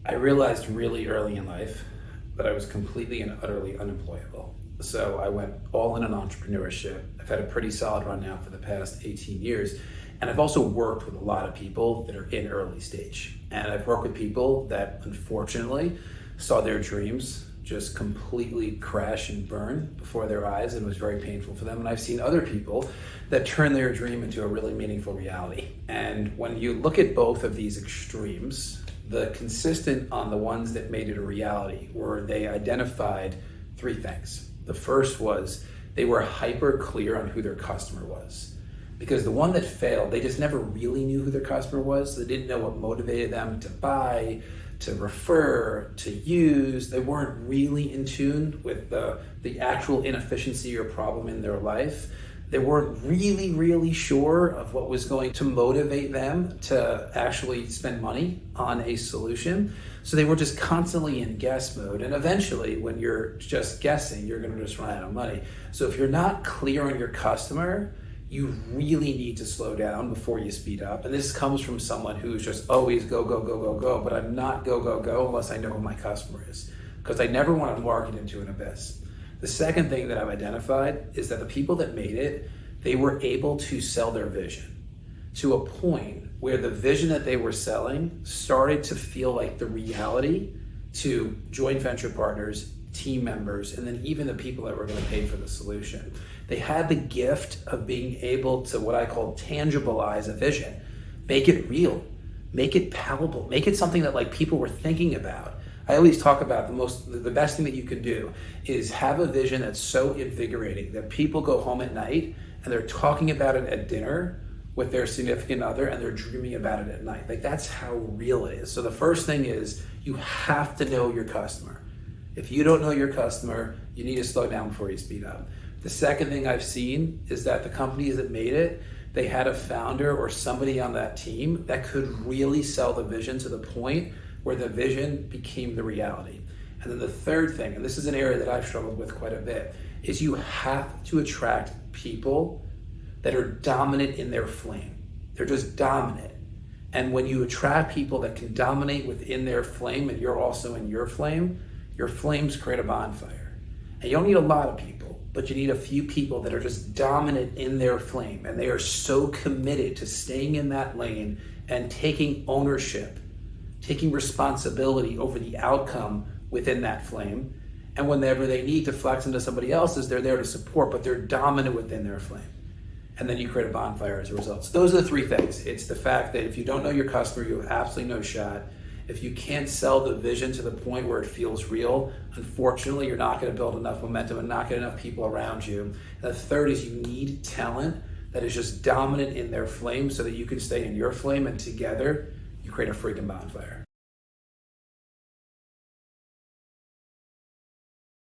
I realized really early in life that I was completely and utterly unemployable. So I went all in on entrepreneurship. I've had a pretty solid run now for the past 18 years. And I've also worked with a lot of people that are in early stage. And I've worked with people that unfortunately saw their dreams just completely crash and burn before their eyes, and it was very painful for them. And I've seen other people that turn their dream into a really meaningful reality. And when you look at both of these extremes, the consistent on the ones that made it a reality were they identified three things. The first was they were hyper clear on who their customer was. Because the one that failed, they just never really knew who their customer was. They didn't know what motivated them to buy, to refer, to use. They weren't really in tune with the actual inefficiency or problem in their life. They weren't really sure of what was going to motivate them to actually spend money on a solution. So they were just constantly in guess mode. And eventually, when you're just guessing, you're going to just run out of money. So if you're not clear on your customer, you really need to slow down before you speed up. And this comes from someone who's just always go, but I'm not go unless I know who my customer is, because I never want to market into an abyss. The second thing that I've identified is that the people that made it, they were able to sell their vision to a point where the vision that they were selling started to feel like the reality to joint venture partners, team members, and then even the people that were going to pay for the solution. They had the gift of being able to, what I call, tangibilize a vision, make it real, make it palatable, make it something that like people were thinking about. I always talk about the best thing that you can do is have a vision that's so invigorating that people go home at night and they're talking about it at dinner with their significant other and they're dreaming about it at night. Like, that's how real it is. So the first thing is you have to know your customer. If you don't know your customer, you need to slow down before you speed up. The second thing I've seen is that the companies that made it, they had a founder or somebody on that team that could really sell the vision to the point where the vision became the reality. And then the third thing, and this is an area that I've struggled with quite a bit, is you have to attract people that are dominant in their flame. They're just dominant. And when you attract people that can dominate within their flame and you're also in your flames create a bonfire. And you don't need a lot of people, but you need a few people that are just dominant in their flame, and they are so committed to staying in that lane and taking ownership, taking responsibility over the outcome within that flame. And whenever they need to flex into somebody else's, they're there to support, but they're dominant within their flame. And then you create a bonfire as a result. So those are the three things. It's the fact that if you don't know your customer, you have absolutely no shot. If you can't sell the vision to the point where it feels real, unfortunately, you're not going to build enough momentum and not get enough people around you. And the third is you need talent that is just dominant in their flame so that you can stay in your flame, and together you create a freaking bonfire.